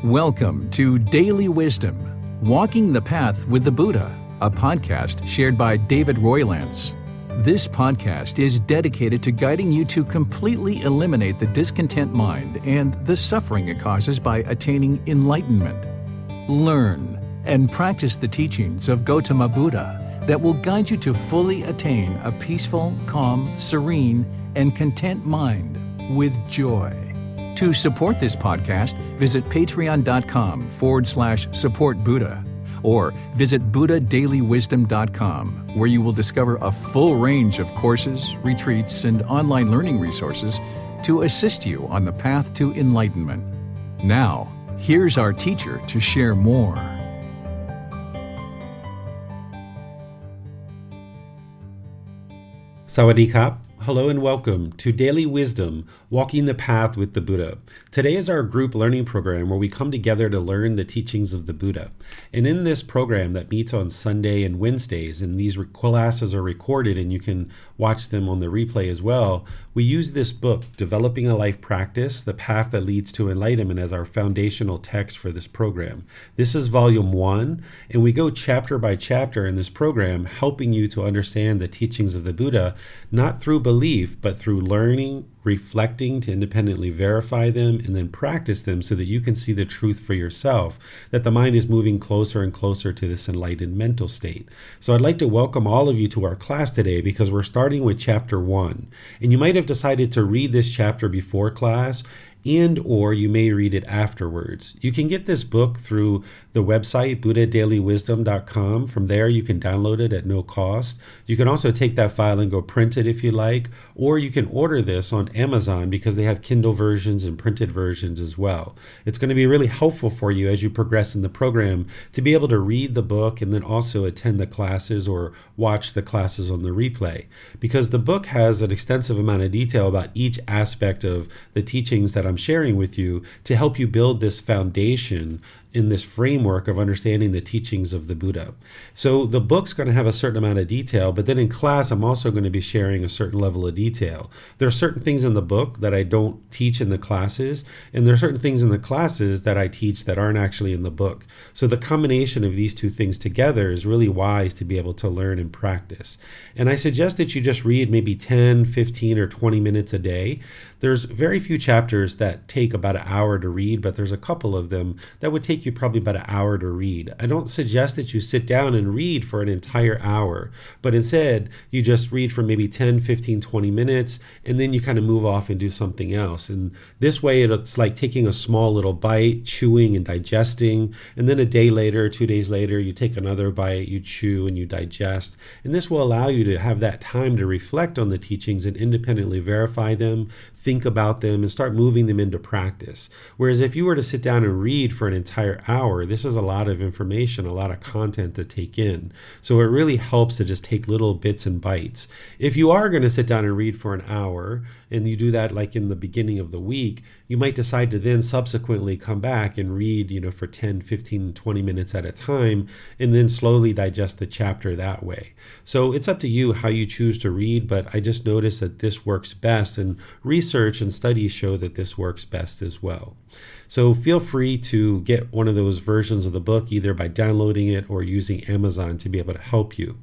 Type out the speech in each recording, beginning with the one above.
Welcome to Daily Wisdom, Walking the Path with the Buddha, a podcast shared by David Roylance. This podcast is dedicated to guiding you to completely eliminate the discontent mind and the suffering it causes by attaining enlightenment. Learn and practice the teachings of Gotama Buddha that will guide you to fully attain a peaceful, calm, serene, and content mind with joy. To support this podcast, visit patreon.com/support Buddha or visit buddhadailywisdom.com, where you will discover a full range of courses, retreats, and online learning resources to assist you on the path to enlightenment. Now, here's our teacher to share more. Sawadee Kap. Hello and welcome to Daily Wisdom, Walking the Path with the Buddha. Today is our group learning program where we come together to learn the teachings of the Buddha. And in this program that meets on Sunday and Wednesdays, and these classes are recorded and you can watch them on the replay as well, we use this book, Developing a Life Practice, The Path That Leads to Enlightenment, as our foundational text for this program. This is volume 1, and we go chapter by chapter in this program, helping you to understand the teachings of the Buddha, not through belief, but through learning, reflecting to independently verify them, and then practice them so that you can see the truth for yourself, that the mind is moving closer and closer to this enlightened mental state. So I'd like to welcome all of you to our class today because we're starting with chapter 1. And you might have decided to read this chapter before class, and or you may read it afterwards. You can get this book through the website buddhadailywisdom.com. From there you can download it at no cost. You can also take that file and go print it if you like, or you can order this on Amazon because they have Kindle versions and printed versions as well. It's going to be really helpful for you as you progress in the program to be able to read the book and then also attend the classes or watch the classes on the replay, because the book has an extensive amount of detail about each aspect of the teachings that I'm sharing with you to help you build this foundation in this framework of understanding the teachings of the Buddha. So the book's going to have a certain amount of detail, but then in class, I'm also going to be sharing a certain level of detail. There are certain things in the book that I don't teach in the classes, and there are certain things in the classes that I teach that aren't actually in the book. So the combination of these two things together is really wise to be able to learn and practice. And I suggest that you just read maybe 10, 15, or 20 minutes a day. There's very few chapters that take about an hour to read, but there's a couple of them that would take you probably about an hour to read. I don't suggest that you sit down and read for an entire hour, but instead you just read for maybe 10, 15, 20 minutes, and then you kind of move off and do something else. And this way it's like taking a small little bite, chewing and digesting, and then a day later, 2 days later, you take another bite, you chew and you digest. And this will allow you to have that time to reflect on the teachings and independently verify them, think about them, and start moving them into practice. Whereas if you were to sit down and read for an entire hour, this is a lot of information, a lot of content to take in. So it really helps to just take little bits and bites. If you are going to sit down and read for an hour, and you do that like in the beginning of the week, you might decide to then subsequently come back and read, for 10, 15, 20 minutes at a time, and then slowly digest the chapter that way. So it's up to you how you choose to read, but I just noticed that this works best, and research and studies show that this works best as well. So feel free to get one of those versions of the book, either by downloading it or using Amazon to be able to help you.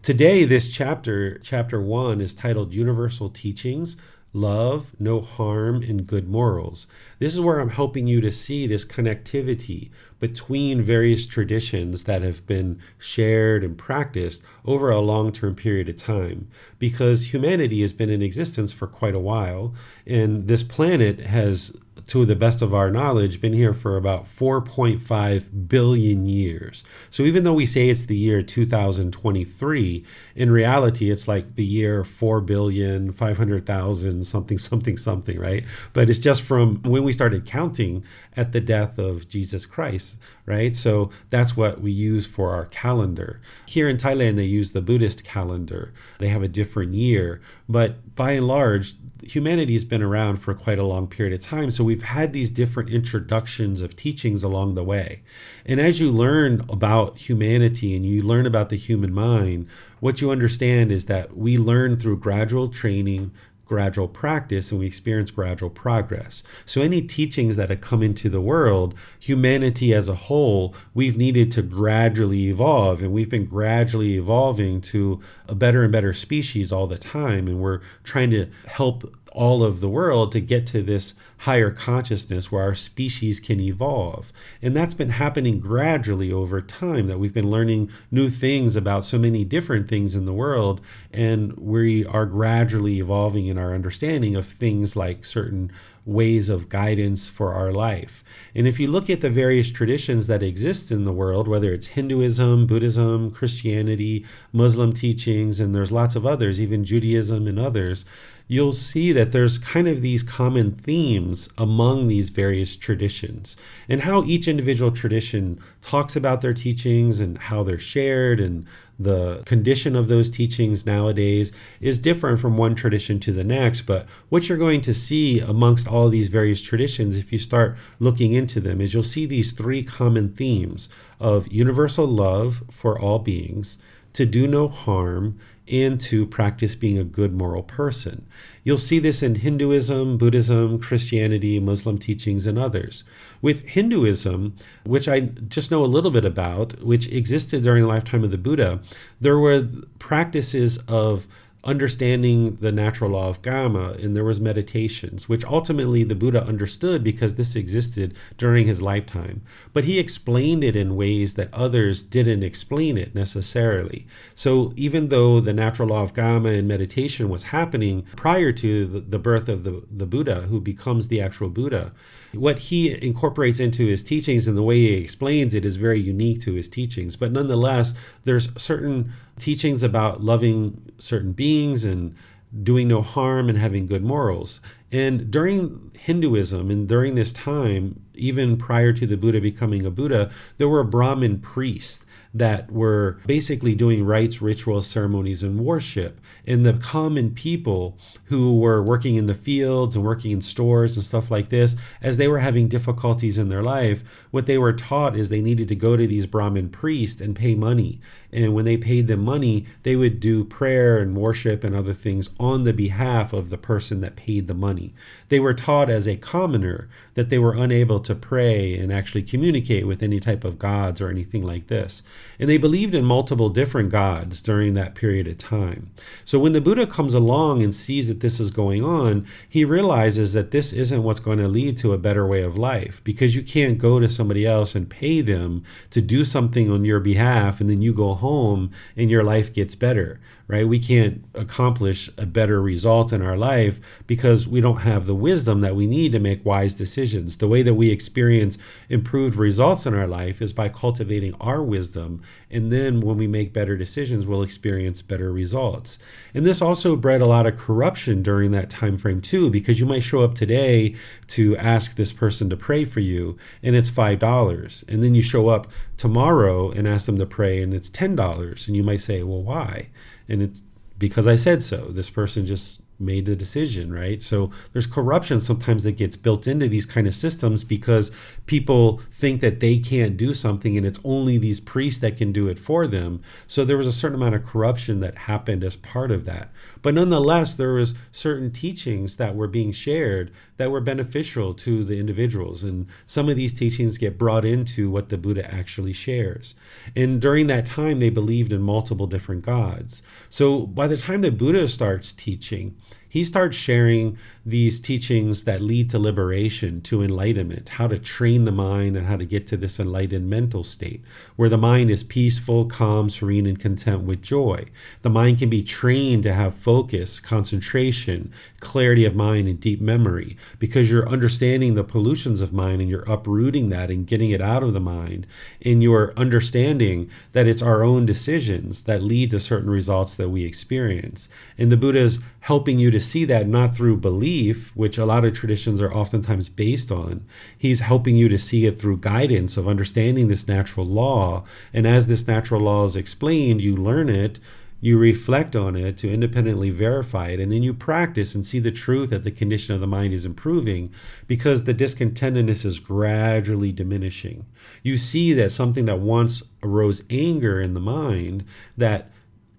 Today, this chapter 1, is titled Universal Teachings, Love, No Harm, and Good Morals. This is where I'm helping you to see this connectivity between various traditions that have been shared and practiced over a long-term period of time, because humanity has been in existence for quite a while, and this planet has, to the best of our knowledge, been here for about 4.5 billion years. So even though we say it's the year 2023, in reality, it's like the year 4,500,000, something, right? But it's just from when we started counting at the death of Jesus Christ, right? So that's what we use for our calendar. Here in Thailand, they use the Buddhist calendar. They have a different year, but by and large, humanity's been around for quite a long period of time. So we've had these different introductions of teachings along the way. And as you learn about humanity and you learn about the human mind, what you understand is that we learn through gradual training, gradual practice and we experience gradual progress. So any teachings that have come into the world, humanity as a whole, we've needed to gradually evolve, and we've been gradually evolving to a better and better species all the time, and we're trying to help all of the world to get to this higher consciousness where our species can evolve. And that's been happening gradually over time, that we've been learning new things about so many different things in the world, and we are gradually evolving in our understanding of things like certain ways of guidance for our life. And if you look at the various traditions that exist in the world, whether it's Hinduism, Buddhism, Christianity, Muslim teachings, and there's lots of others, even Judaism and others, you'll see that there's kind of these common themes among these various traditions, and how each individual tradition talks about their teachings and how they're shared, and the condition of those teachings nowadays is different from one tradition to the next. But what you're going to see amongst all of these various traditions, if you start looking into them, is you'll see these three common themes of universal love for all beings, to do no harm, and to practice being a good moral person. You'll see this in Hinduism, Buddhism, Christianity, Muslim teachings, and others. With Hinduism, which I just know a little bit about, which existed during the lifetime of the Buddha, there were practices of understanding the natural law of Gotama, and there was meditations, which ultimately the Buddha understood because this existed during his lifetime. But he explained it in ways that others didn't explain it necessarily. So even though the natural law of Gotama and meditation was happening prior to the birth of the Buddha, who becomes the actual Buddha, what he incorporates into his teachings and the way he explains it is very unique to his teachings. But nonetheless, there's certain teachings about loving certain beings and doing no harm and having good morals. And during Hinduism, and during this time, even prior to the Buddha becoming a Buddha, there were Brahmin priests that were basically doing rites, rituals, ceremonies, and worship. And the common people who were working in the fields and working in stores and stuff like this, as they were having difficulties in their life, what they were taught is they needed to go to these Brahmin priests and pay money. And when they paid them money, they would do prayer and worship and other things on the behalf of the person that paid the money. They were taught as a commoner that they were unable to pray and actually communicate with any type of gods or anything like this. And they believed in multiple different gods during that period of time. So when the Buddha comes along and sees that this is going on, he realizes that this isn't what's going to lead to a better way of life, because you can't go to somebody else and pay them to do something on your behalf and then you go home and your life gets better, right? We can't accomplish a better result in our life because we don't have the wisdom that we need to make wise decisions. The way that we experience improved results in our life is by cultivating our wisdom, and then when we make better decisions, we'll experience better results. And this also bred a lot of corruption during that time frame too, because you might show up today to ask this person to pray for you and it's $5, and then you show up tomorrow and ask them to pray and it's $10, and you might say, well, why? And it's because I said so. This person just made the decision, right? So there's corruption sometimes that gets built into these kind of systems because people think that they can't do something and it's only these priests that can do it for them. So there was a certain amount of corruption that happened as part of that. But nonetheless, there was certain teachings that were being shared that were beneficial to the individuals. And some of these teachings get brought into what the Buddha actually shares. And during that time, they believed in multiple different gods. So by the time the Buddha starts teaching, he starts sharing these teachings that lead to liberation, to enlightenment, how to train the mind and how to get to this enlightened mental state where the mind is peaceful, calm, serene, and content with joy. The mind can be trained to have focus, concentration, clarity of mind, and deep memory because you're understanding the pollutions of mind and you're uprooting that and getting it out of the mind. And you're understanding that it's our own decisions that lead to certain results that we experience. And the Buddha is helping you to see that not through belief, which a lot of traditions are oftentimes based on. He's helping you to see it through guidance of understanding this natural law. And as this natural law is explained, you learn it, you reflect on it to independently verify it, and then you practice and see the truth that the condition of the mind is improving because the discontentedness is gradually diminishing. You see that something that once arose anger in the mind, that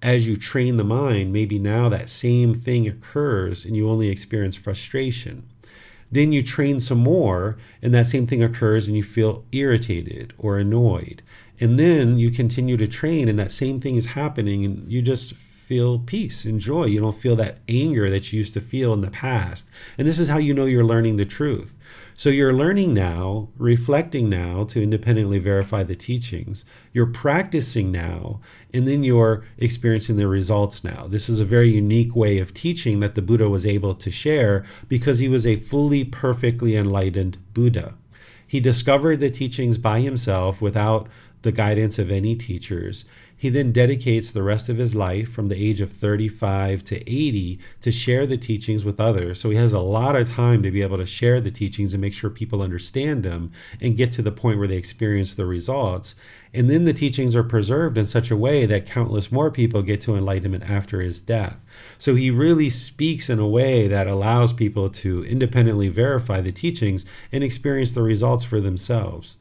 as you train the mind, maybe now that same thing occurs and you only experience frustration. Then you train some more and that same thing occurs and you feel irritated or annoyed. And then you continue to train and that same thing is happening and you just feel peace and joy. You don't feel that anger that you used to feel in the past. And this is how you know you're learning the truth. So you're learning now, reflecting now to independently verify the teachings. You're practicing now, and then you're experiencing the results now. This is a very unique way of teaching that the Buddha was able to share because he was a fully, perfectly enlightened Buddha. He discovered the teachings by himself without the guidance of any teachers. He then dedicates the rest of his life from the age of 35 to 80 to share the teachings with others. So he has a lot of time to be able to share the teachings and make sure people understand them and get to the point where they experience the results. And then the teachings are preserved in such a way that countless more people get to enlightenment after his death. So he really speaks in a way that allows people to independently verify the teachings and experience the results for themselves.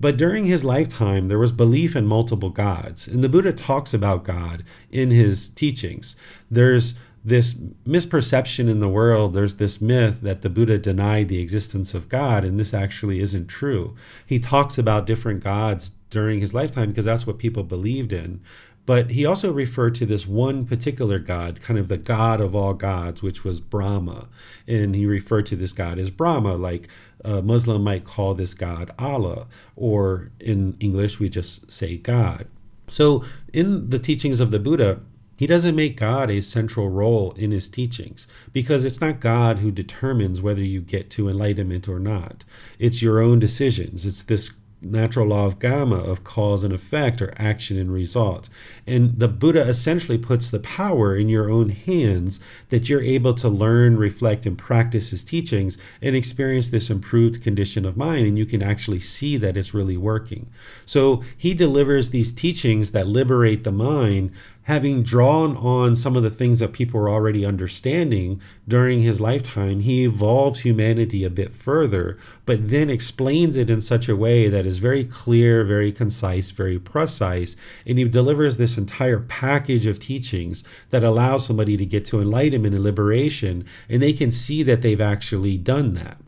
But during his lifetime, there was belief in multiple gods. And the Buddha talks about God in his teachings. There's this misperception in the world. There's this myth that the Buddha denied the existence of God, and this actually isn't true. He talks about different gods during his lifetime because that's what people believed in. But he also referred to this one particular God, kind of the God of all gods, which was Brahma. And he referred to this God as Brahma, like a Muslim might call this God Allah, or in English, we just say God. So in the teachings of the Buddha, he doesn't make God a central role in his teachings because it's not God who determines whether you get to enlightenment or not. It's your own decisions. It's this natural law of Gotama, of cause and effect, or action and result. And the Buddha essentially puts the power in your own hands that you're able to learn, reflect, and practice his teachings and experience this improved condition of mind, and you can actually see that it's really working. So he delivers these teachings that liberate the mind, having drawn on some of the things that people were already understanding during his lifetime. He evolves humanity a bit further, but then explains it in such a way that is very clear, very concise, very precise, and he delivers this entire package of teachings that allows somebody to get to enlightenment and liberation, and they can see that they've actually done that.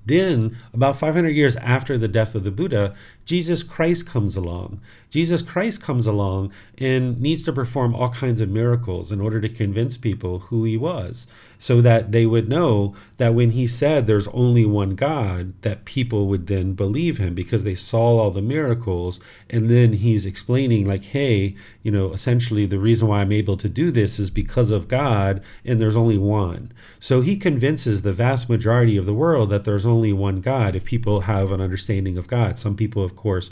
Then, about 500 years after the death of the Buddha, Jesus Christ comes along. Jesus Christ comes along and needs to perform all kinds of miracles in order to convince people who he was, so that they would know that when he said there's only one God, that people would then believe him because they saw all the miracles. And then he's explaining like, hey, essentially the reason why I'm able to do this is because of God, and there's only one. So he convinces the vast majority of the world that there's only one God if people have an understanding of God. Some people, of course,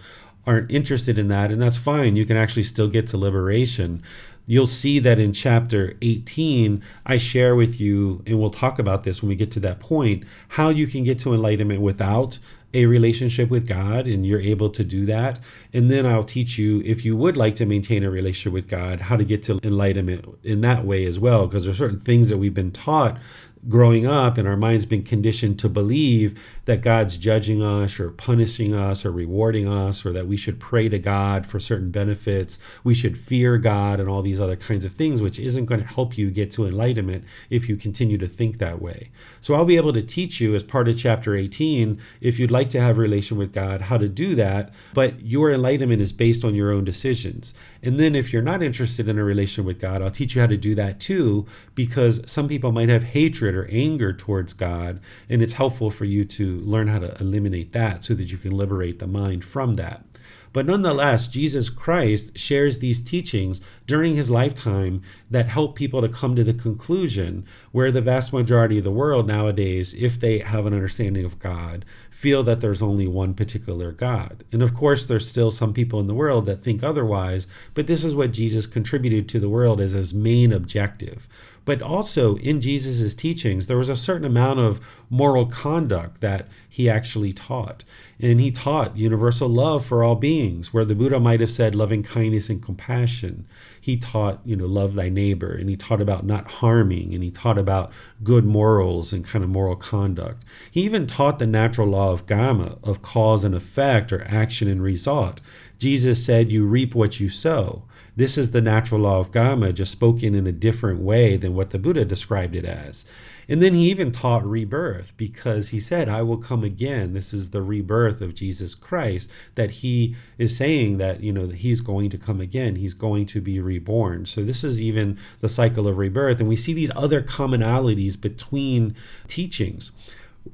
aren't interested in that, and that's fine. You can actually still get to liberation. You'll see that in chapter 18, I share with you, and we'll talk about this when we get to that point, how you can get to enlightenment without a relationship with God, and you're able to do that. And then I'll teach you, if you would like to maintain a relationship with God, how to get to enlightenment in that way as well, because there's certain things that we've been taught growing up, and our mind's been conditioned to believe that God's judging us or punishing us or rewarding us, or that we should pray to God for certain benefits, we should fear God, and all these other kinds of things, which isn't going to help you get to enlightenment if you continue to think that way. So I'll be able to teach you as part of chapter 18, if you'd like to have a relation with God, how to do that, but your enlightenment is based on your own decisions. And then if you're not interested in a relation with God, I'll teach you how to do that too, because some people might have hatred or anger towards God, and it's helpful for you to learn how to eliminate that so that you can liberate the mind from that. But nonetheless, Jesus Christ shares these teachings during his lifetime that help people to come to the conclusion where the vast majority of the world nowadays, if they have an understanding of God, feel that there's only one particular God. And of course, there's still some people in the world that think otherwise, but this is what Jesus contributed to the world as his main objective. But also in Jesus's teachings, there was a certain amount of moral conduct that he actually taught. And he taught universal love for all beings. things. Where the Buddha might have said loving kindness and compassion, he taught, love thy neighbor, and he taught about not harming, and he taught about good morals and kind of moral conduct. He even taught the natural law of Gotama, of cause and effect, or action and result. Jesus said, you reap what you sow. This is the natural law of Gotama, just spoken in a different way than what the Buddha described it as. And then he even taught rebirth, because he said, I will come again. This is the rebirth of Jesus Christ, that he is saying that, that he's going to come again. He's going to be reborn. So this is even the cycle of rebirth. And we see these other commonalities between teachings.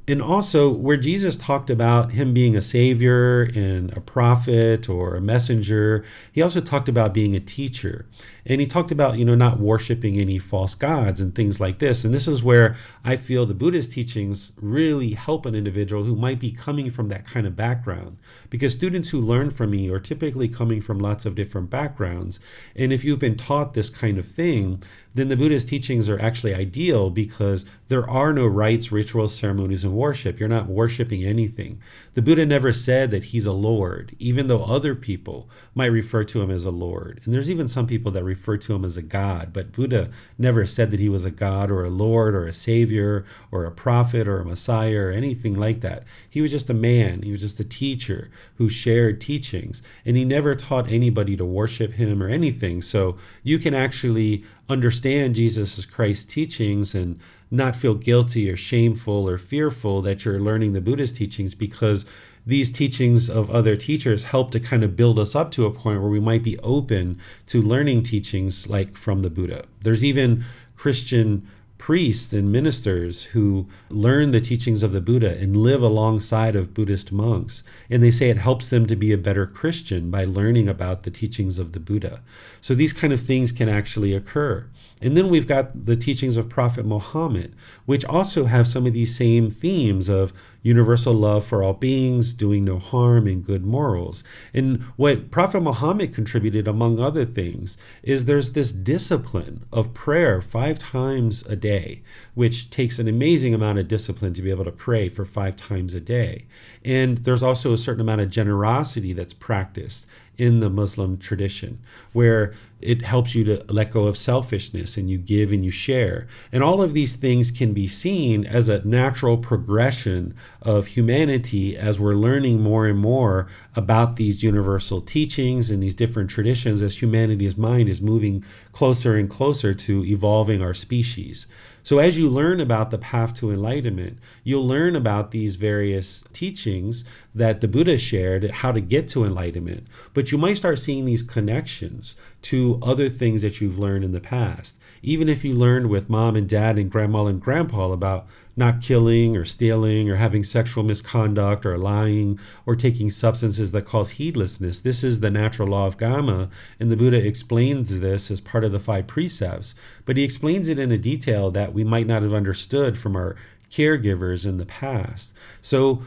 And also where Jesus talked about him being a savior and a prophet or a messenger, he also talked about being a teacher. And he talked about, not worshiping any false gods and things like this. And this is where I feel the Buddha's teachings really help an individual who might be coming from that kind of background. Because students who learn from me are typically coming from lots of different backgrounds. And if you've been taught this kind of thing, then the Buddha's teachings are actually ideal, because there are no rites, rituals, ceremonies, and worship. You're not worshiping anything. The Buddha never said that he's a lord, even though other people might refer to him as a lord. And there's even some people that refer to him as a god, but Buddha never said that he was a god or a lord or a savior or a prophet or a messiah or anything like that. He was just a man. He was just a teacher who shared teachings, and he never taught anybody to worship him or anything. So you can actually understand Jesus Christ's teachings and not feel guilty or shameful or fearful that you're learning the Buddhist teachings, because these teachings of other teachers help to kind of build us up to a point where we might be open to learning teachings like from the Buddha. There's even Christian priests and ministers who learn the teachings of the Buddha and live alongside of Buddhist monks. And they say it helps them to be a better Christian by learning about the teachings of the Buddha. So these kind of things can actually occur. And then we've got the teachings of Prophet Muhammad, which also have some of these same themes of universal love for all beings, doing no harm, and good morals. And what Prophet Muhammad contributed, among other things, is there's this discipline of prayer 5 times a day, which takes an amazing amount of discipline to be able to pray for 5 times a day. And there's also a certain amount of generosity that's practiced in the Muslim tradition, where it helps you to let go of selfishness, and you give and you share. And all of these things can be seen as a natural progression of humanity as we're learning more and more about these universal teachings and these different traditions, as humanity's mind is moving closer and closer to evolving our species. So as you learn about the path to enlightenment, you'll learn about these various teachings that the Buddha shared, how to get to enlightenment. But you might start seeing these connections to other things that you've learned in the past. Even if you learned with mom and dad and grandma and grandpa about not killing or stealing or having sexual misconduct or lying or taking substances that cause heedlessness, this is the natural law of Gotama, and the Buddha explains this as part of the 5 precepts, but he explains it in a detail that we might not have understood from our caregivers in the past. So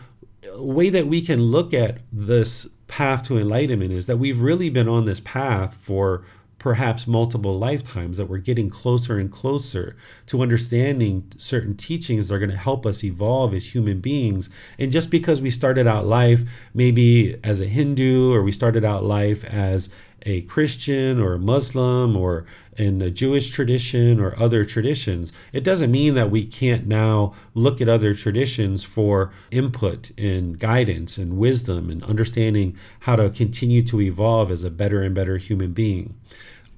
a way that we can look at this path to enlightenment is that we've really been on this path for perhaps multiple lifetimes, that we're getting closer and closer to understanding certain teachings that are going to help us evolve as human beings. And just because we started out life maybe as a Hindu, or we started out life as a Christian or a Muslim or in a Jewish tradition or other traditions, it doesn't mean that we can't now look at other traditions for input and guidance and wisdom and understanding how to continue to evolve as a better and better human being.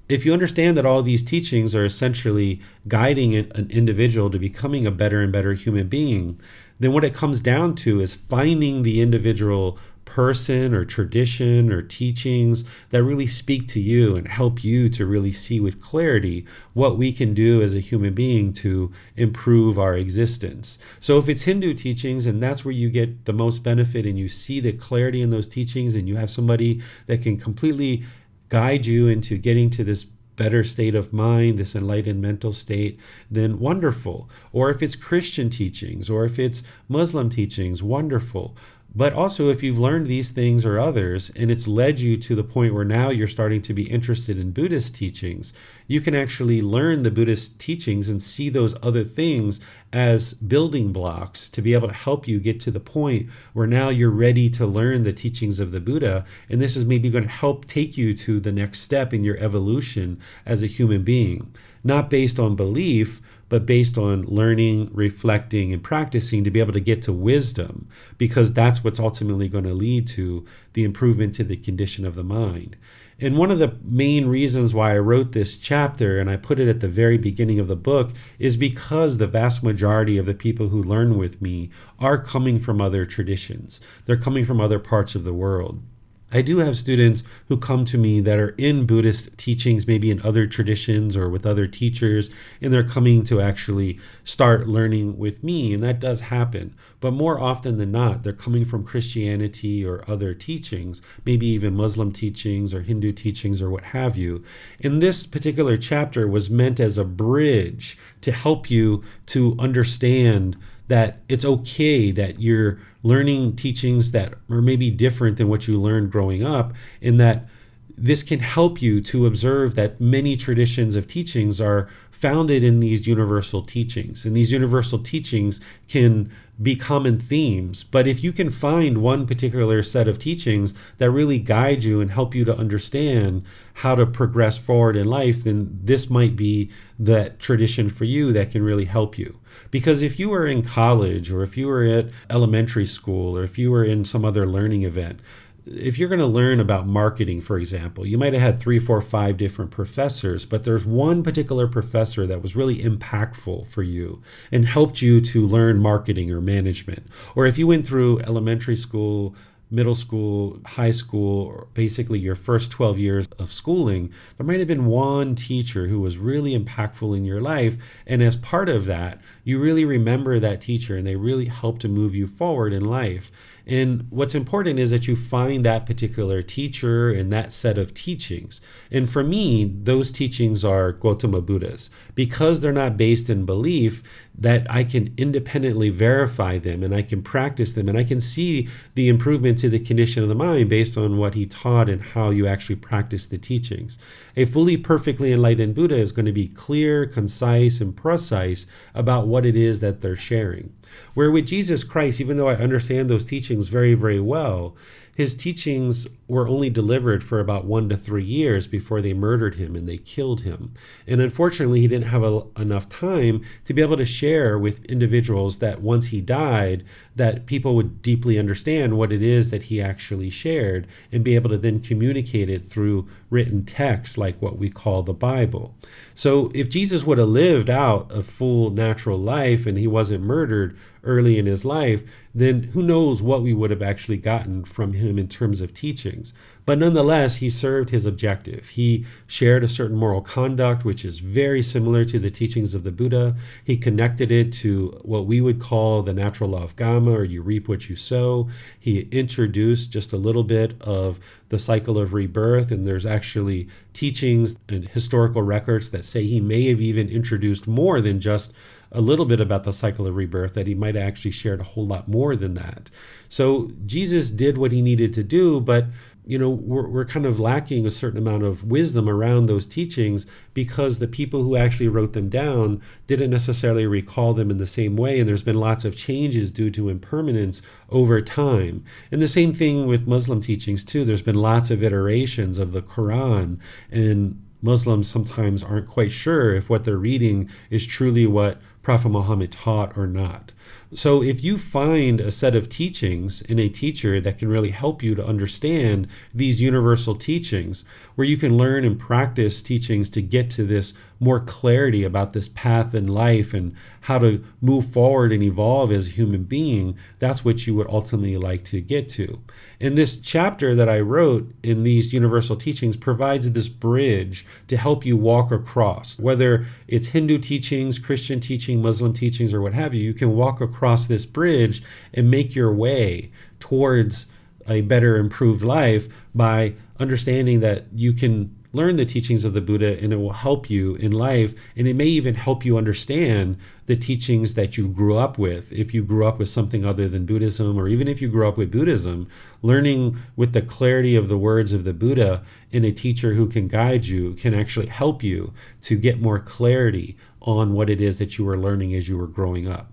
If you understand that all these teachings are essentially guiding an individual to becoming a better and better human being, then what it comes down to is finding the individual person or tradition or teachings that really speak to you and help you to really see with clarity what we can do as a human being to improve our existence. So if it's Hindu teachings and that's where you get the most benefit, and you see the clarity in those teachings, and you have somebody that can completely guide you into getting to this better state of mind, this enlightened mental state, then wonderful. Or if it's Christian teachings, or if it's Muslim teachings, wonderful. But also, if you've learned these things or others, and it's led you to the point where now you're starting to be interested in Buddhist teachings, you can actually learn the Buddhist teachings and see those other things as building blocks to be able to help you get to the point where now you're ready to learn the teachings of the Buddha. And this is maybe going to help take you to the next step in your evolution as a human being, not based on belief, but based on learning, reflecting, and practicing to be able to get to wisdom, because that's what's ultimately going to lead to the improvement to the condition of the mind. And one of the main reasons why I wrote this chapter, and I put it at the very beginning of the book, is because the vast majority of the people who learn with me are coming from other traditions. They're coming from other parts of the world. I do have students who come to me that are in Buddhist teachings, maybe in other traditions or with other teachers, and they're coming to actually start learning with me, and that does happen. But more often than not, they're coming from Christianity or other teachings, maybe even Muslim teachings or Hindu teachings or what have you. And this particular chapter was meant as a bridge to help you to understand that it's okay that you're learning teachings that are maybe different than what you learned growing up, and that this can help you to observe that many traditions of teachings are founded in these universal teachings. And these universal teachings can be common themes, but if you can find one particular set of teachings that really guide you and help you to understand how to progress forward in life, then this might be the tradition for you that can really help you. Because if you were in college, or if you were at elementary school, or if you were in some other learning event, if you're going to learn about marketing, for example, you might have had 3, 4, 5 different professors, but there's one particular professor that was really impactful for you and helped you to learn marketing or management. Or if you went through elementary school, middle school, high school, or basically your first 12 years of schooling, there might have been one teacher who was really impactful in your life. And as part of that, you really remember that teacher and they really helped to move you forward in life. And what's important is that you find that particular teacher and that set of teachings. And for me, those teachings are Gotama Buddhas. Because they're not based in belief, that I can independently verify them and I can practice them and I can see the improvement to the condition of the mind based on what he taught and how you actually practice the teachings. A fully perfectly enlightened Buddha is going to be clear, concise, and precise about what it is that they're sharing. Where with Jesus Christ, even though I understand those teachings very, very well, his teachings were only delivered for about 1 to 3 years before they murdered him and they killed him. And unfortunately, he didn't have enough time to be able to share with individuals that once he died, that people would deeply understand what it is that he actually shared and be able to then communicate it through written text like what we call the Bible. So if Jesus would have lived out a full natural life and he wasn't murdered early in his life, then who knows what we would have actually gotten from him in terms of teachings. But nonetheless, he served his objective. He shared a certain moral conduct, which is very similar to the teachings of the Buddha. He connected it to what we would call the natural law of Gotama, or you reap what you sow. He introduced just a little bit of the cycle of rebirth, and there's actually teachings and historical records that say he may have even introduced more than just a little bit about the cycle of rebirth, that he might have actually shared a whole lot more than that. So Jesus did what he needed to do, but we're kind of lacking a certain amount of wisdom around those teachings because the people who actually wrote them down didn't necessarily recall them in the same way, and there's been lots of changes due to impermanence over time. And the same thing with Muslim teachings too. There's been lots of iterations of the Quran, and Muslims sometimes aren't quite sure if what they're reading is truly what Prophet Muhammad taught or not. So if you find a set of teachings in a teacher that can really help you to understand these universal teachings, where you can learn and practice teachings to get to this more clarity about this path in life and how to move forward and evolve as a human being, that's what you would ultimately like to get to. And this chapter that I wrote in these universal teachings provides this bridge to help you walk across. Whether it's Hindu teachings, Christian teaching, Muslim teachings, or what have you, you can walk across this bridge and make your way towards a better, improved life by understanding that you can learn the teachings of the Buddha, and it will help you in life. And it may even help you understand the teachings that you grew up with. If you grew up with something other than Buddhism, or even if you grew up with Buddhism, learning with the clarity of the words of the Buddha and a teacher who can guide you can actually help you to get more clarity on what it is that you were learning as you were growing up.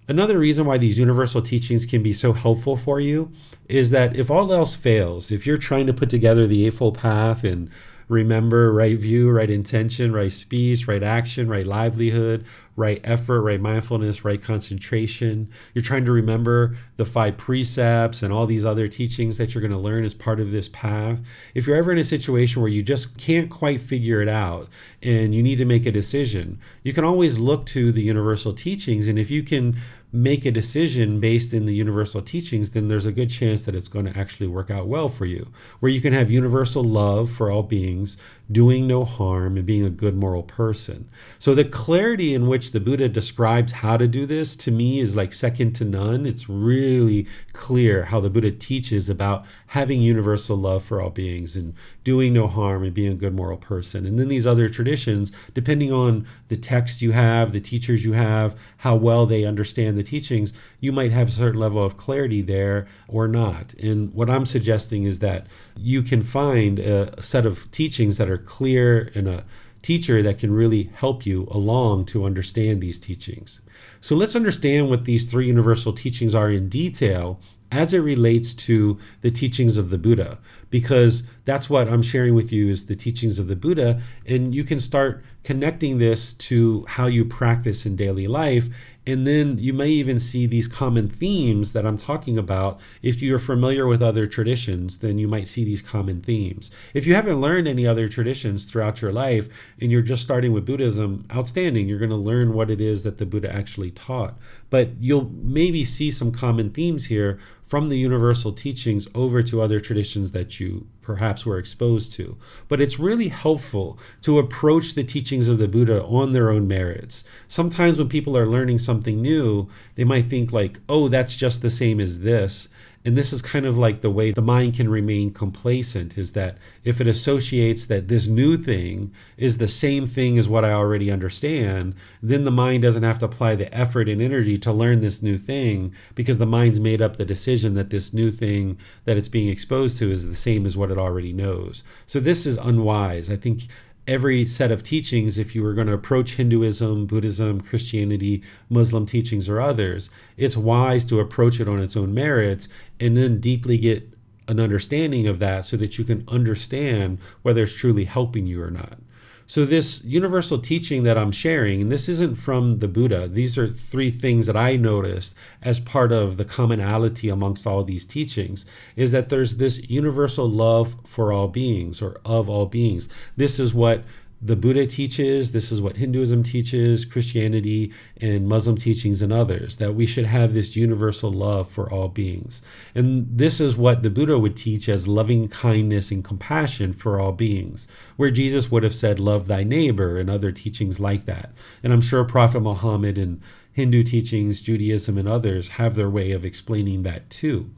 Another reason why these universal teachings can be so helpful for you is that if all else fails, if you're trying to put together the Eightfold Path and remember right view, right intention, right speech, right action, right livelihood, right effort, right mindfulness, right concentration, you're trying to remember the 5 precepts and all these other teachings that you're going to learn as part of this path. If you're ever in a situation where you just can't quite figure it out and you need to make a decision, you can always look to the universal teachings. And if you can make a decision based in the universal teachings, then there's a good chance that it's going to actually work out well for you, where you can have universal love for all beings, doing no harm, and being a good moral person. So the clarity in which the Buddha describes how to do this, to me, is like second to none. It's really clear how the Buddha teaches about having universal love for all beings and doing no harm and being a good moral person. And then these other traditions, depending on the text you have, the teachers you have, how well they understand the teachings, you might have a certain level of clarity there or not. And what I'm suggesting is that you can find a set of teachings that are clear and a teacher that can really help you along to understand these teachings. So let's understand what these 3 universal teachings are in detail as it relates to the teachings of the Buddha, because that's what I'm sharing with you is the teachings of the Buddha, and you can start connecting this to how you practice in daily life. And then you may even see these common themes that I'm talking about. If you're familiar with other traditions, then you might see these common themes. If you haven't learned any other traditions throughout your life and you're just starting with Buddhism, outstanding. You're going to learn what it is that the Buddha actually taught. But you'll maybe see some common themes here from the universal teachings over to other traditions that you perhaps were exposed to. But it's really helpful to approach the teachings of the Buddha on their own merits. Sometimes when people are learning something new, they might think like, oh, that's just the same as this. And this is kind of like the way the mind can remain complacent, is that if it associates that this new thing is the same thing as what I already understand, then the mind doesn't have to apply the effort and energy to learn this new thing, because the mind's made up the decision that this new thing that it's being exposed to is the same as what it already knows. So this is unwise. I think every set of teachings, if you were going to approach Hinduism, Buddhism, Christianity, Muslim teachings, or others, it's wise to approach it on its own merits and then deeply get an understanding of that so that you can understand whether it's truly helping you or not. So this universal teaching that I'm sharing, and this isn't from the Buddha, these are 3 things that I noticed as part of the commonality amongst all these teachings, is that there's this universal love for all beings, or of all beings. This is what the Buddha teaches, this is what Hinduism teaches, Christianity and Muslim teachings and others, that we should have this universal love for all beings. And this is what the Buddha would teach as loving kindness and compassion for all beings, where Jesus would have said, love thy neighbor, and other teachings like that. And I'm sure Prophet Muhammad and Hindu teachings, Judaism, and others have their way of explaining that too.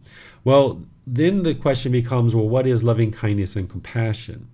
Well, then the question becomes, well, what is loving kindness and compassion?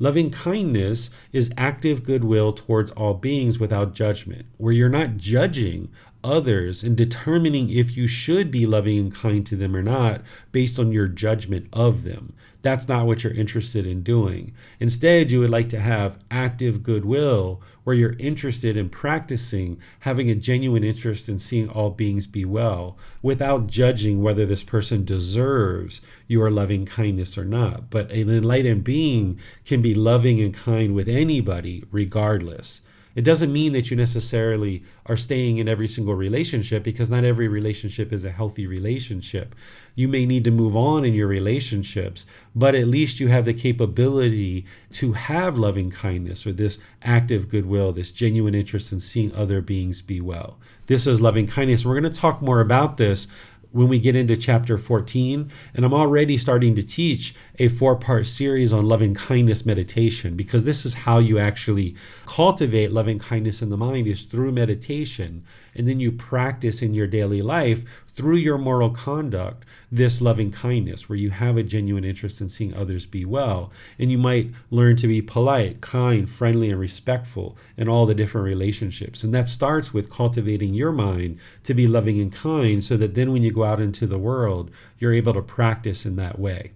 Loving kindness is active goodwill towards all beings without judgment, where you're not judging others and determining if you should be loving and kind to them or not based on your judgment of them. That's not what you're interested in doing. Instead, you would like to have active goodwill, where you're interested in practicing having a genuine interest in seeing all beings be well, without judging whether this person deserves your loving kindness or not. But an enlightened being can be loving and kind with anybody regardless. It doesn't mean that you necessarily are staying in every single relationship, because not every relationship is a healthy relationship. You may need to move on in your relationships, but at least you have the capability to have loving kindness, or this active goodwill, this genuine interest in seeing other beings be well. This is loving kindness. We're going to talk more about this when we get into chapter 14, and I'm already starting to teach a 4-part series on loving kindness meditation, because this is how you actually cultivate loving kindness in the mind, is through meditation, and then you practice in your daily life through your moral conduct this loving kindness, where you have a genuine interest in seeing others be well. And you might learn to be polite, kind, friendly, and respectful in all the different relationships. And that starts with cultivating your mind to be loving and kind, so that then when you go out into the world, you're able to practice in that way.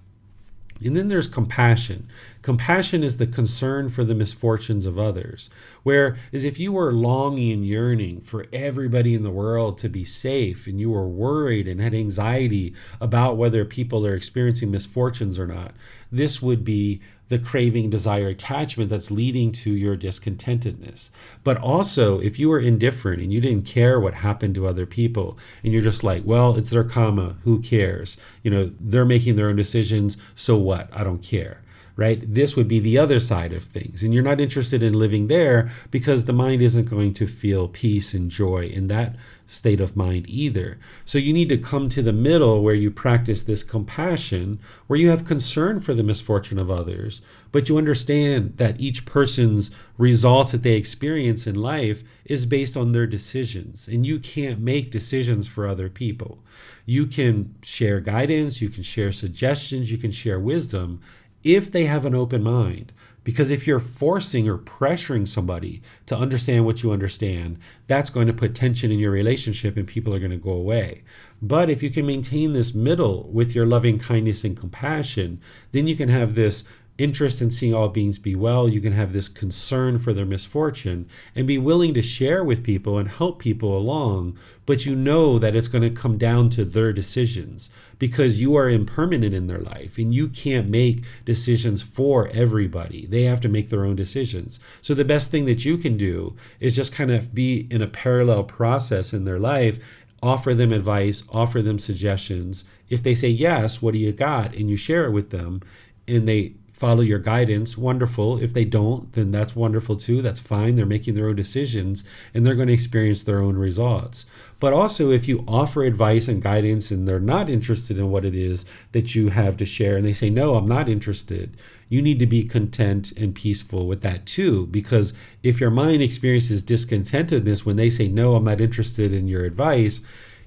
And then there's compassion. Compassion is the concern for the misfortunes of others. Whereas if you were longing and yearning for everybody in the world to be safe, and you were worried and had anxiety about whether people are experiencing misfortunes or not, this would be the craving, desire, attachment that's leading to your discontentedness. But also, if you were indifferent and you didn't care what happened to other people, and you're just like, well, it's their karma, who cares? They're making their own decisions, so what? I don't care. Right? This would be the other side of things. And you're not interested in living there, because the mind isn't going to feel peace and joy in that state of mind either. So you need to come to the middle, where you practice this compassion, where you have concern for the misfortune of others, but you understand that each person's results that they experience in life is based on their decisions, and you can't make decisions for other people. You can share guidance, you can share suggestions, you can share wisdom, if they have an open mind. Because if you're forcing or pressuring somebody to understand what you understand, that's going to put tension in your relationship, and people are going to go away. But if you can maintain this middle with your loving kindness and compassion, then you can have this interest in seeing all beings be well. You can have this concern for their misfortune and be willing to share with people and help people along, but you know that it's going to come down to their decisions, because you are impermanent in their life and you can't make decisions for everybody. They have to make their own decisions. So the best thing that you can do is just kind of be in a parallel process in their life, offer them advice, offer them suggestions. If they say yes, what do you got? And you share it with them, and they follow your guidance, wonderful. If they don't, then that's wonderful too. That's fine. They're making their own decisions, and they're going to experience their own results. But also, if you offer advice and guidance and they're not interested in what it is that you have to share, and they say, no, I'm not interested, you need to be content and peaceful with that too. Because if your mind experiences discontentedness when they say, no, I'm not interested in your advice,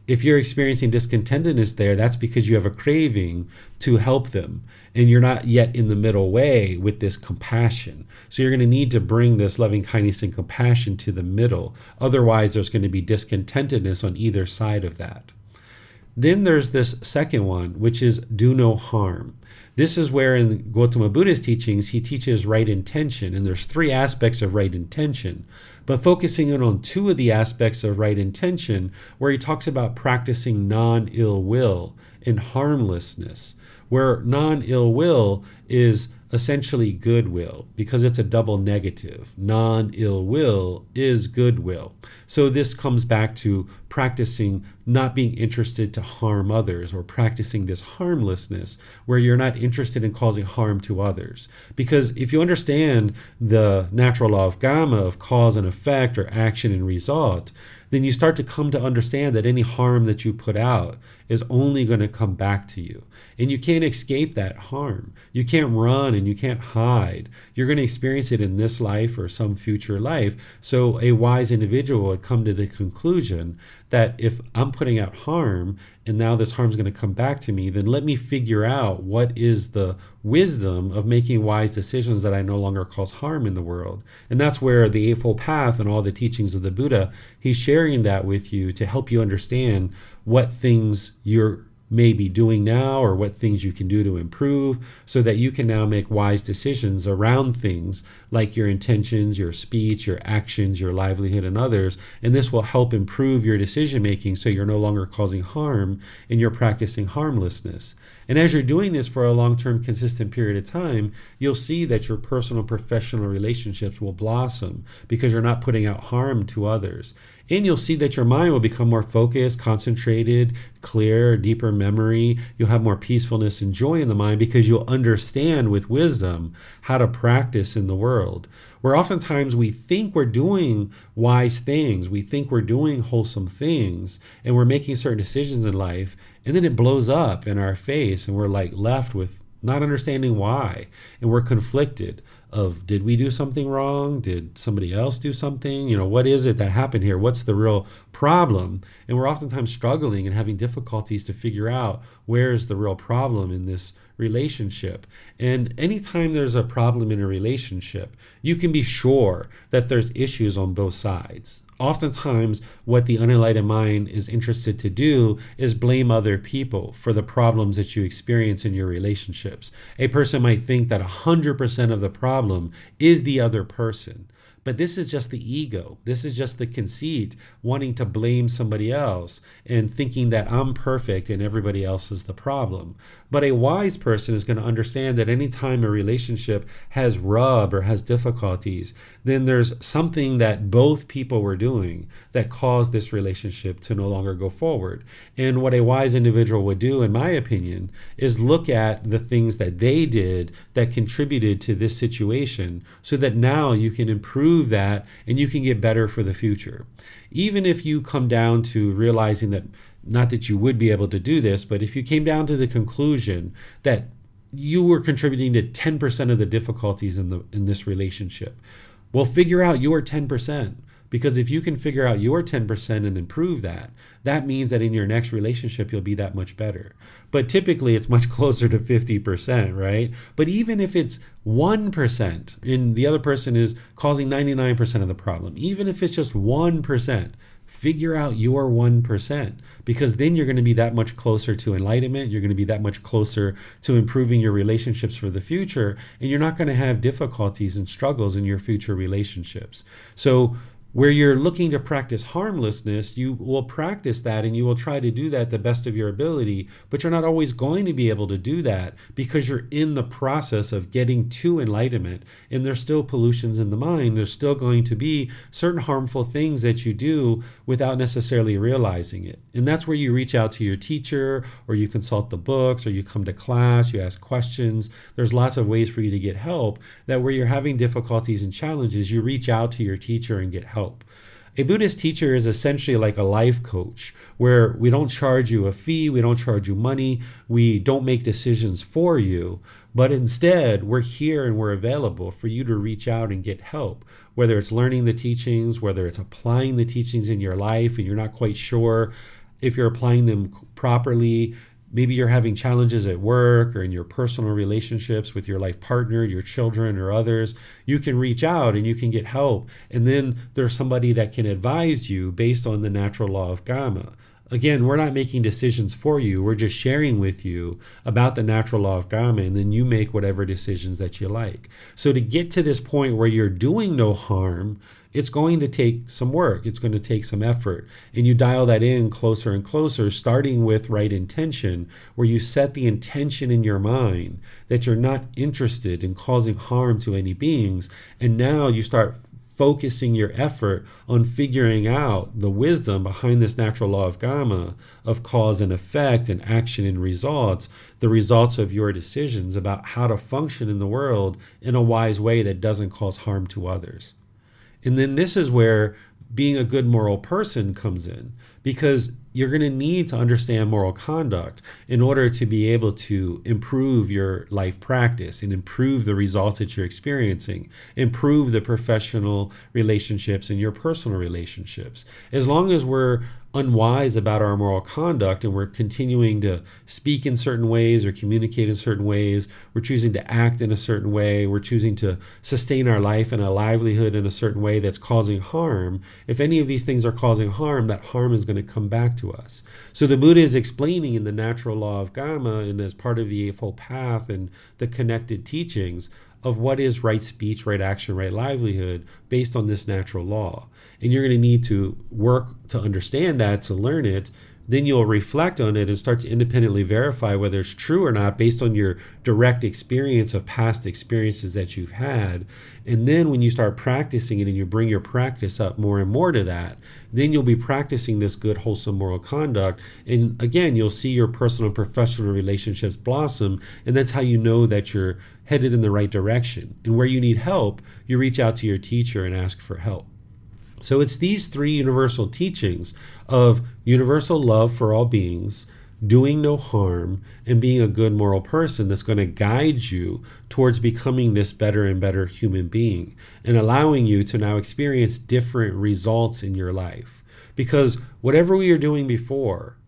if you're experiencing discontentedness there, that's because you have a craving to help them, and you're not yet in the middle way with this compassion. So you're going to need to bring this loving kindness and compassion to the middle. Otherwise, there's going to be discontentedness on either side of that. Then there's this second one, which is do no harm. This is where in Gotama Buddha's teachings, he teaches right intention. And there's 3 aspects of right intention. But focusing in on 2 of the aspects of right intention, where he talks about practicing non-ill will and harmlessness, where non-ill will is essentially goodwill, because it's a double negative. Non-ill will is goodwill. So this comes back to practicing not being interested to harm others, or practicing this harmlessness, where you're not interested in causing harm to others. Because if you understand the natural law of Gotama, of cause and effect, or action and result, then you start to come to understand that any harm that you put out is only going to come back to you. And you can't escape that harm. You can't run and you can't hide. You're going to experience it in this life or some future life. So a wise individual would come to the conclusion that if I'm putting out harm and now this harm is going to come back to me, then let me figure out what is the wisdom of making wise decisions that I no longer cause harm in the world. And that's where the Eightfold Path and all the teachings of the Buddha, he's sharing that with you to help you understand what things you're maybe doing now, or what things you can do to improve, so that you can now make wise decisions around things like your intentions, your speech, your actions, your livelihood, and others. And this will help improve your decision making, so you're no longer causing harm and you're practicing harmlessness. And as you're doing this for a long-term consistent period of time, you'll see that your personal professional relationships will blossom, because you're not putting out harm to others. And you'll see that your mind will become more focused, concentrated, clear, deeper memory. You'll have more peacefulness and joy in the mind, because you'll understand with wisdom how to practice in the world. Where oftentimes we think we're doing wise things, we think we're doing wholesome things, and we're making certain decisions in life, and then it blows up in our face, and we're like left with not understanding why. And we're conflicted of, did we do something wrong? Did somebody else do something? What is it that happened here? What's the real problem? And we're oftentimes struggling and having difficulties to figure out where is the real problem in this relationship. And anytime there's a problem in a relationship, you can be sure that there's issues on both sides. Oftentimes, what the unenlightened mind is interested to do is blame other people for the problems that you experience in your relationships. A person might think that 100% of the problem is the other person. But this is just the ego. This is just the conceit, wanting to blame somebody else and thinking that I'm perfect and everybody else is the problem. But a wise person is going to understand that anytime a relationship has rub or has difficulties, then there's something that both people were doing that caused this relationship to no longer go forward. And what a wise individual would do, in my opinion, is look at the things that they did that contributed to this situation so that now you can improve that and you can get better for the future. Even if you come down to realizing that, not that you would be able to do this, but if you came down to the conclusion that you were contributing to 10% of the difficulties in this relationship, well, figure out your 10%. Because if you can figure out your 10% and improve that, that means that in your next relationship, you'll be that much better. But typically it's much closer to 50%, right? But even if it's 1% and the other person is causing 99% of the problem, even if it's just 1%, figure out your 1%, because then you're going to be that much closer to enlightenment. You're going to be that much closer to improving your relationships for the future, and you're not going to have difficulties and struggles in your future relationships. So where you're looking to practice harmlessness, you will practice that and you will try to do that the best of your ability, but you're not always going to be able to do that because you're in the process of getting to enlightenment, and there's still pollutions in the mind. There's still going to be certain harmful things that you do without necessarily realizing it. And that's where you reach out to your teacher, or you consult the books, or you come to class, you ask questions. There's lots of ways for you to get help, that where you're having difficulties and challenges, you reach out to your teacher and get help. A Buddhist teacher is essentially like a life coach, where we don't charge you a fee, we don't charge you money, we don't make decisions for you, but instead we're here and we're available for you to reach out and get help, whether it's learning the teachings, whether it's applying the teachings in your life and you're not quite sure if you're applying them properly. Maybe you're having challenges at work or in your personal relationships with your life partner, your children, or others. You can reach out and you can get help. And then there's somebody that can advise you based on the natural law of Gotama. Again, we're not making decisions for you. We're just sharing with you about the natural law of Gotama, and then you make whatever decisions that you like. So to get to this point where you're doing no harm, it's going to take some work. It's going to take some effort. And you dial that in closer and closer, starting with right intention, where you set the intention in your mind that you're not interested in causing harm to any beings. And now you start focusing your effort on figuring out the wisdom behind this natural law of Gotama, of cause and effect and action and results, the results of your decisions about how to function in the world in a wise way that doesn't cause harm to others. And then this is where being a good moral person comes in, because you're going to need to understand moral conduct in order to be able to improve your life practice and improve the results that you're experiencing, improve the professional relationships and your personal relationships. As long as we're unwise about our moral conduct and we're continuing to speak in certain ways or communicate in certain ways, we're choosing to act in a certain way, we're choosing to sustain our life and a livelihood in a certain way that's causing harm, if any of these things are causing harm, that harm is going to come back to us. So the Buddha is explaining in the natural law of Gotama, and as part of the Eightfold Path and the connected teachings, of what is right speech, right action, right livelihood based on this natural law. And you're going to need to work to understand that, to learn it. Then you'll reflect on it and start to independently verify whether it's true or not based on your direct experience of past experiences that you've had. And then when you start practicing it and you bring your practice up more and more to that, then you'll be practicing this good, wholesome moral conduct. And again, you'll see your personal and professional relationships blossom. And that's how you know that you're headed in the right direction. And where you need help, you reach out to your teacher and ask for help. So it's these three universal teachings of universal love for all beings, doing no harm, and being a good moral person that's going to guide you towards becoming this better and better human being and allowing you to now experience different results in your life. Because whatever we were doing before,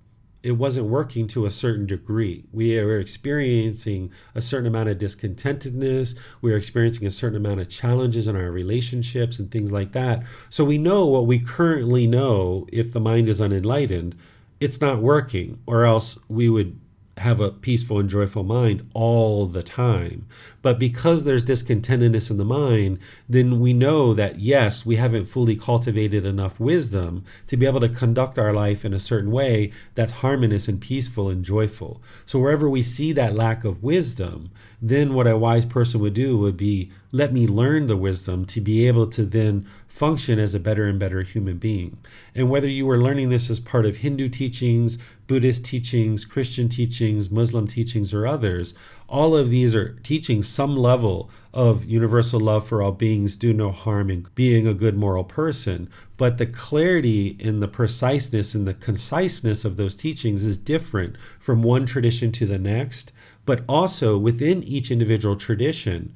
it wasn't working to a certain degree. We were experiencing a certain amount of discontentedness. We were experiencing a certain amount of challenges in our relationships and things like that. So we know what we currently know. If the mind is unenlightened, it's not working, or else we would have a peaceful and joyful mind all the time. But because there's discontentedness in the mind, then we know that yes, we haven't fully cultivated enough wisdom to be able to conduct our life in a certain way that's harmonious and peaceful and joyful. So wherever we see that lack of wisdom, then what a wise person would do would be, let me learn the wisdom to be able to then function as a better and better human being. And whether you were learning this as part of Hindu teachings, Buddhist teachings, Christian teachings, Muslim teachings, or others, all of these are teaching some level of universal love for all beings, do no harm, and being a good moral person. But the clarity and the preciseness and the conciseness of those teachings is different from one tradition to the next. But also within each individual tradition,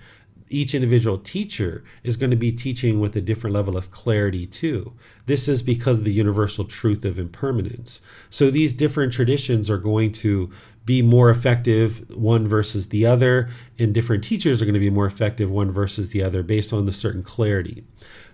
each individual teacher is going to be teaching with a different level of clarity too. This is because of the universal truth of impermanence. So these different traditions are going to be more effective one versus the other, and different teachers are going to be more effective one versus the other based on the certain clarity.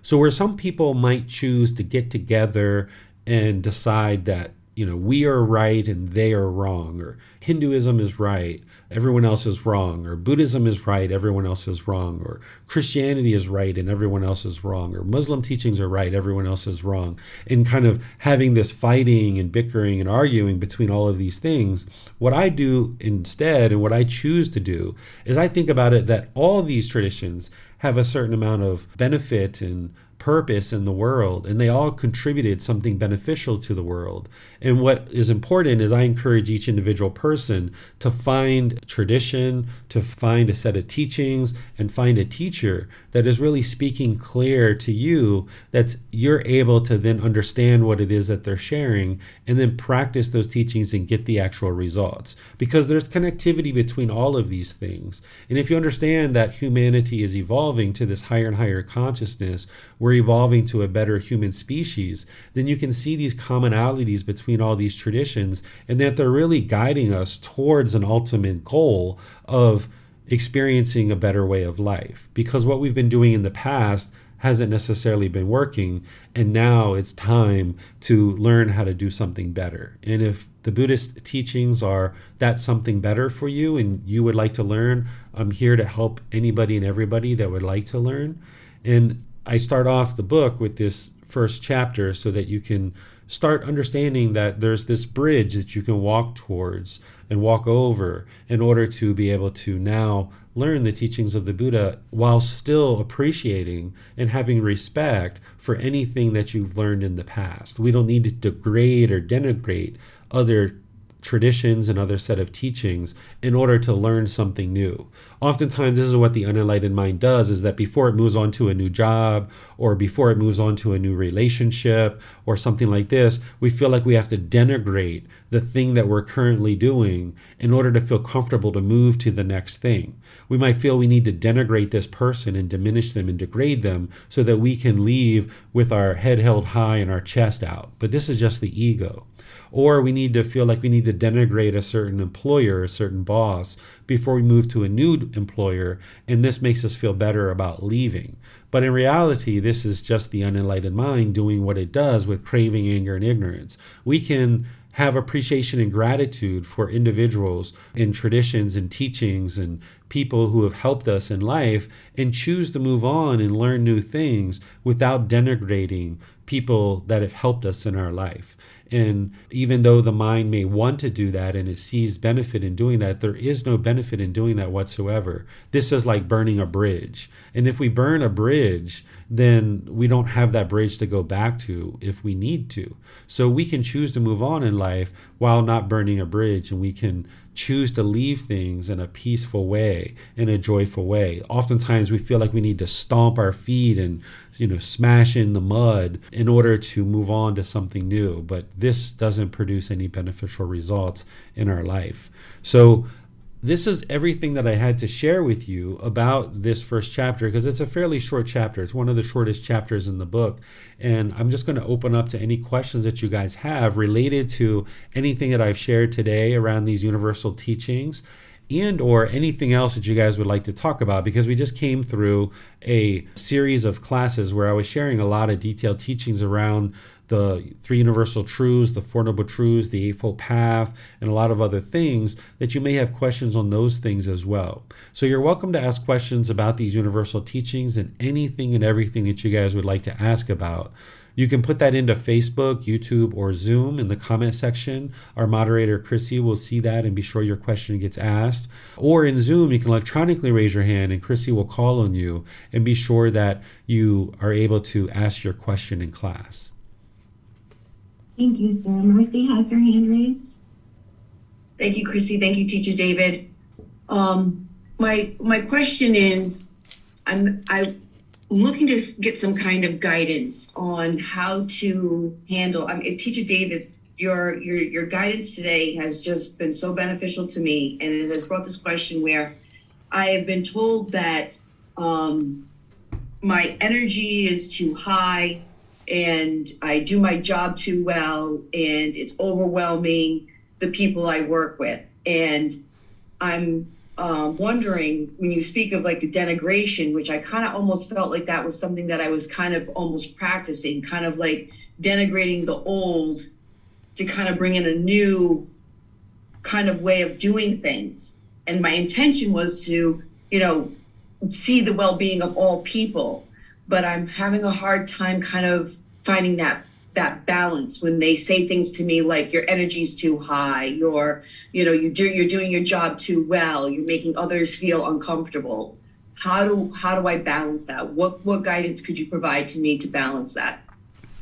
So where some people might choose to get together and decide that, we are right and they are wrong, or Hinduism is right, everyone else is wrong, or Buddhism is right, everyone else is wrong, or Christianity is right and everyone else is wrong, or Muslim teachings are right, everyone else is wrong, and kind of having this fighting and bickering and arguing between all of these things. What I do instead, and what I choose to do, is I think about it that all these traditions have a certain amount of benefit and purpose in the world, and they all contributed something beneficial to the world. And what is important is I encourage each individual person to find tradition, to find a set of teachings, and find a teacher that is really speaking clear to you, that you're able to then understand what it is that they're sharing and then practice those teachings and get the actual results. Because there's connectivity between all of these things. And if you understand that humanity is evolving to this higher and higher consciousness, we're evolving to a better human species, then you can see these commonalities between all these traditions, and that they're really guiding us towards an ultimate goal of experiencing a better way of life. Because what we've been doing in the past hasn't necessarily been working, and now it's time to learn how to do something better. And if the Buddhist teachings are that something better for you and you would like to learn, I'm here to help anybody and everybody that would like to learn. And I start off the book with this first chapter so that you can start understanding that there's this bridge that you can walk towards and walk over in order to be able to now learn the teachings of the Buddha while still appreciating and having respect for anything that you've learned in the past. We don't need to degrade or denigrate other traditions and other set of teachings in order to learn something new. Oftentimes, this is what the unenlightened mind does, is that before it moves on to a new job, or before it moves on to a new relationship, or something like this, we feel like we have to denigrate the thing that we're currently doing in order to feel comfortable to move to the next thing. We might feel we need to denigrate this person and diminish them and degrade them so that we can leave with our head held high and our chest out. But this is just the ego. Or we need to feel like we need to denigrate a certain employer, a certain boss, before we move to a new employer, and this makes us feel better about leaving. But in reality, this is just the unenlightened mind doing what it does with craving, anger, and ignorance. We can have appreciation and gratitude for individuals and traditions and teachings and people who have helped us in life, and choose to move on and learn new things without denigrating people that have helped us in our life. And even though the mind may want to do that and it sees benefit in doing that, there is no benefit in doing that whatsoever. This is like burning a bridge. And if we burn a bridge, then we don't have that bridge to go back to if we need to. So we can choose to move on in life while not burning a bridge, and we can choose to leave things in a peaceful way, in a joyful way. Oftentimes we feel like we need to stomp our feet and smash in the mud in order to move on to something new. But this doesn't produce any beneficial results in our life. So this is everything that I had to share with you about this first chapter, because it's a fairly short chapter. It's one of the shortest chapters in the book. And I'm just going to open up to any questions that you guys have related to anything that I've shared today around these universal teachings, and or anything else that you guys would like to talk about, because we just came through a series of classes where I was sharing a lot of detailed teachings around the three universal truths, the four noble truths, the eightfold path, and a lot of other things that you may have questions on those things as well. So you're welcome to ask questions about these universal teachings and anything and everything that you guys would like to ask about. You can put that into Facebook, YouTube, or Zoom in the comment section. Our moderator, Chrissy, will see that and be sure your question gets asked. Or in Zoom, you can electronically raise your hand and Chrissy will call on you and be sure that you are able to ask your question in class. Thank you, sir. Mercy has her hand raised. Thank you, Chrissy. Thank you, Teacher David. My question is, I'm looking to get some kind of guidance on how to handle. Teacher David, your guidance today has just been so beneficial to me, and it has brought this question where I have been told that my energy is too high, and I do my job too well, and it's overwhelming the people I work with. And I'm wondering, when you speak of like the denigration, which I kind of almost felt like that was something that I was kind of almost practicing, kind of like denigrating the old to kind of bring in a new kind of way of doing things. And my intention was to, see the well-being of all people. But I'm having a hard time kind of finding that balance when they say things to me like your energy's too high, you're doing your job too well, you're making others feel uncomfortable. How do I balance that? What guidance could you provide to me to balance that?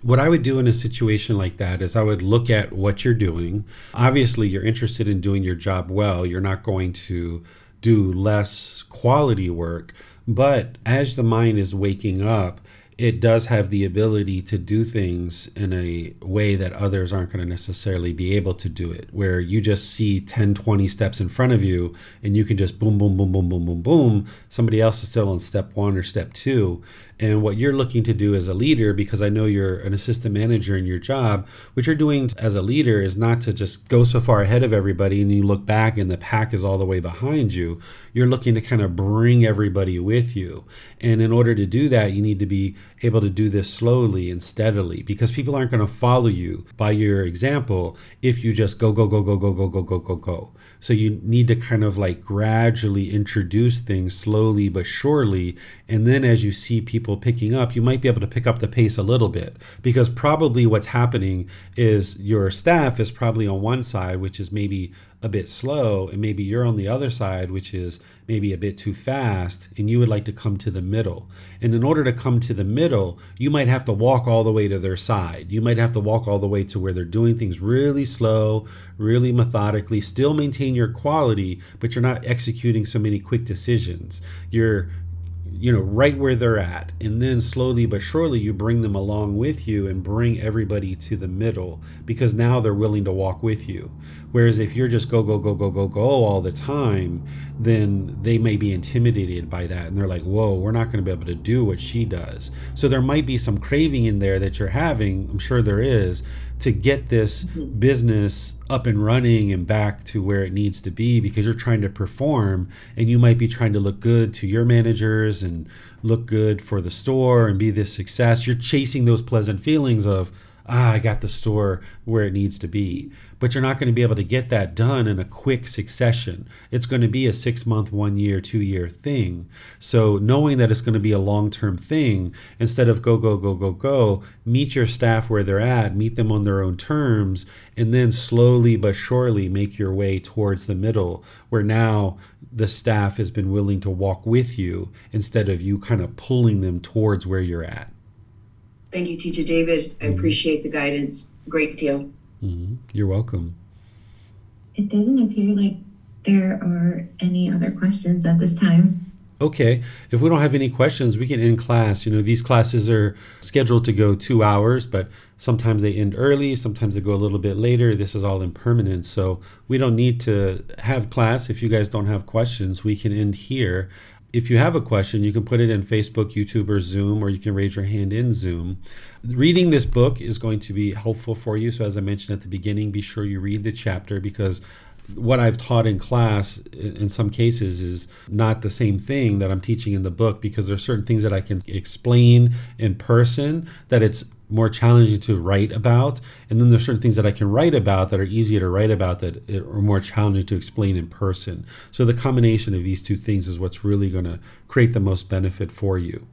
What I would do in a situation like that is I would look at what you're doing. Obviously, you're interested in doing your job well. You're not going to do less quality work. But as the mind is waking up, it does have the ability to do things in a way that others aren't going to necessarily be able to do it, where you just see 10, 20 steps in front of you and you can just boom, boom, boom, boom, boom, boom, boom. Somebody else is still on step 1 or step 2. And what you're looking to do as a leader, because I know you're an assistant manager in your job, what you're doing as a leader is not to just go so far ahead of everybody and you look back and the pack is all the way behind you. You're looking to kind of bring everybody with you. And in order to do that, you need to be able to do this slowly and steadily, because people aren't going to follow you by your example if you just go, go, go, go, go, go, go, go, go, go. So you need to kind of like gradually introduce things slowly but surely. And then as you see people picking up, you might be able to pick up the pace a little bit, because probably what's happening is your staff is probably on one side, which is maybe a bit slow, and maybe you're on the other side, which is maybe a bit too fast, and you would like to come to the middle. And in order to come to the middle, you might have to walk all the way to their side. You might have to walk all the way to where they're doing things really slow, really methodically, still maintain your quality, but you're not executing so many quick decisions. You're right where they're at. And then slowly but surely you bring them along with you and bring everybody to the middle, because now they're willing to walk with you. Whereas if you're just go, go, go, go, go, go all the time, then they may be intimidated by that. And they're like, whoa, we're not going to be able to do what she does. So there might be some craving in there that you're having, I'm sure there is, to get this business up and running and back to where it needs to be, because you're trying to perform, and you might be trying to look good to your managers and look good for the store and be this success. You're chasing those pleasant feelings of, I got the store where it needs to be. But you're not going to be able to get that done in a quick succession. It's going to be a 6-month, 1 year, 2 year thing. So knowing that it's going to be a long-term thing, instead of go, go, go, go, go, meet your staff where they're at, meet them on their own terms, and then slowly but surely make your way towards the middle, where now the staff has been willing to walk with you instead of you kind of pulling them towards where you're at. Thank you, Teacher David. I appreciate the guidance. Great deal. You're welcome. It doesn't appear like there are any other questions at this time. Okay, if we don't have any questions, we can end class. These classes are scheduled to go 2 hours, but sometimes they end early, sometimes they go a little bit later. This is all impermanent, so we don't need to have class. If you guys don't have questions, we can end here. If you have a question, you can put it in Facebook, YouTube, or Zoom, or you can raise your hand in Zoom. Reading this book is going to be helpful for you. So as I mentioned at the beginning, be sure you read the chapter, because what I've taught in class in some cases is not the same thing that I'm teaching in the book, because there are certain things that I can explain in person that it's more challenging to write about. And then there's certain things that I can write about that are easier to write about that are more challenging to explain in person. So the combination of these two things is what's really going to create the most benefit for you.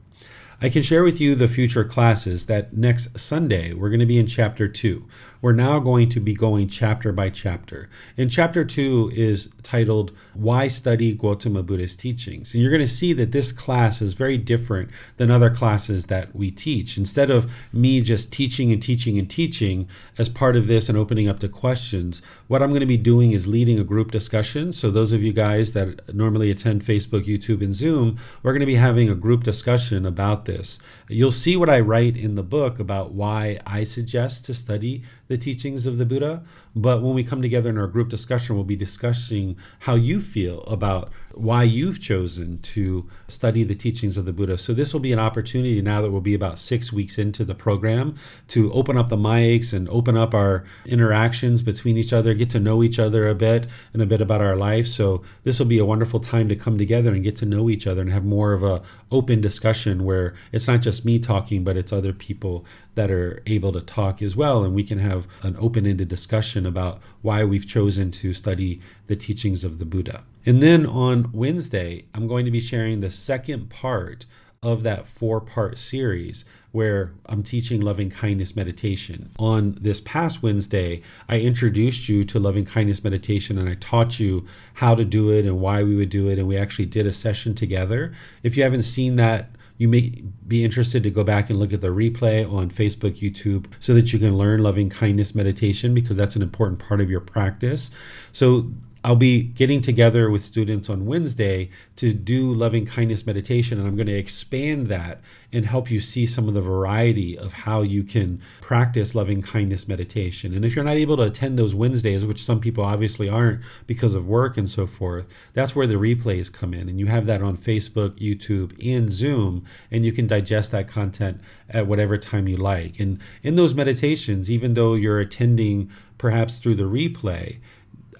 I can share with you the future classes that next Sunday, we're going to be in chapter 2. We're now going to be going chapter by chapter. And chapter 2 is titled, Why Study Gotama Buddha's Teachings? And you're going to see that this class is very different than other classes that we teach. Instead of me just teaching and teaching and teaching as part of this and opening up to questions, what I'm going to be doing is leading a group discussion. So those of you guys that normally attend Facebook, YouTube, and Zoom, we're going to be having a group discussion about this. You'll see what I write in the book about why I suggest to study the teachings of the Buddha, but when we come together in our group discussion, we'll be discussing how you feel about why you've chosen to study the teachings of the Buddha. So this will be an opportunity, now that we'll be about 6 weeks into the program, to open up the mics and open up our interactions between each other, get to know each other a bit and a bit about our life. So this will be a wonderful time to come together and get to know each other and have more of a open discussion where it's not just me talking, but it's other people that are able to talk as well. And we can have an open-ended discussion about why we've chosen to study the teachings of the Buddha. And then on Wednesday, I'm going to be sharing the second part of that 4-part series where I'm teaching loving kindness meditation. On this past Wednesday, I introduced you to loving kindness meditation and I taught you how to do it and why we would do it. And we actually did a session together. If you haven't seen that, you may be interested to go back and look at the replay on Facebook, YouTube, so that you can learn loving kindness meditation, because that's an important part of your practice. So I'll be getting together with students on Wednesday to do loving kindness meditation, and I'm going to expand that and help you see some of the variety of how you can practice loving kindness meditation. And if you're not able to attend those Wednesdays, which some people obviously aren't because of work and so forth, that's where the replays come in. And you have that on Facebook, YouTube, and Zoom, and you can digest that content at whatever time you like. And in those meditations, even though you're attending perhaps through the replay,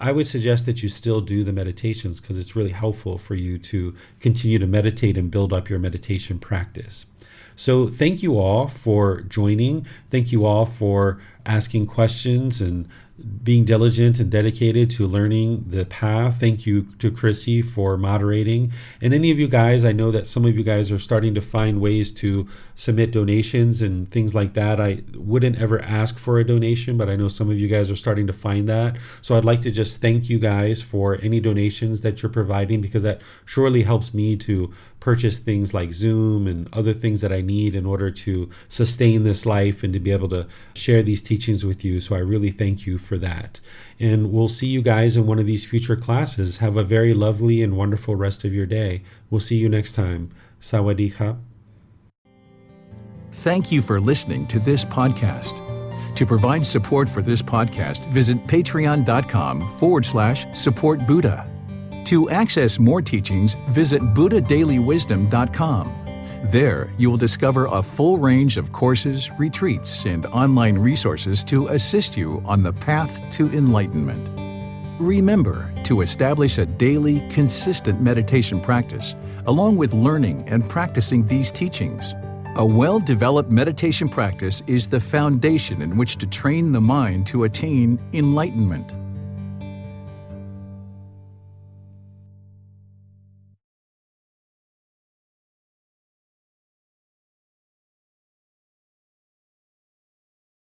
I would suggest that you still do the meditations, because it's really helpful for you to continue to meditate and build up your meditation practice. So thank you all for joining. Thank you all for asking questions and being diligent and dedicated to learning the path. Thank you to Chrissy for moderating. And any of you guys, I know that some of you guys are starting to find ways to submit donations and things like that. I wouldn't ever ask for a donation, but I know some of you guys are starting to find that. So I'd like to just thank you guys for any donations that you're providing, because that surely helps me to purchase things like Zoom and other things that I need in order to sustain this life and to be able to share these teachings with you. So I really thank you for that. And we'll see you guys in one of these future classes. Have a very lovely and wonderful rest of your day. We'll see you next time. Sawadee ka. Thank you for listening to this podcast. To provide support for this podcast, visit patreon.com/support Buddha. To access more teachings, visit buddhadailywisdom.com. There, you will discover a full range of courses, retreats, and online resources to assist you on the path to enlightenment. Remember to establish a daily, consistent meditation practice, along with learning and practicing these teachings. A well-developed meditation practice is the foundation in which to train the mind to attain enlightenment.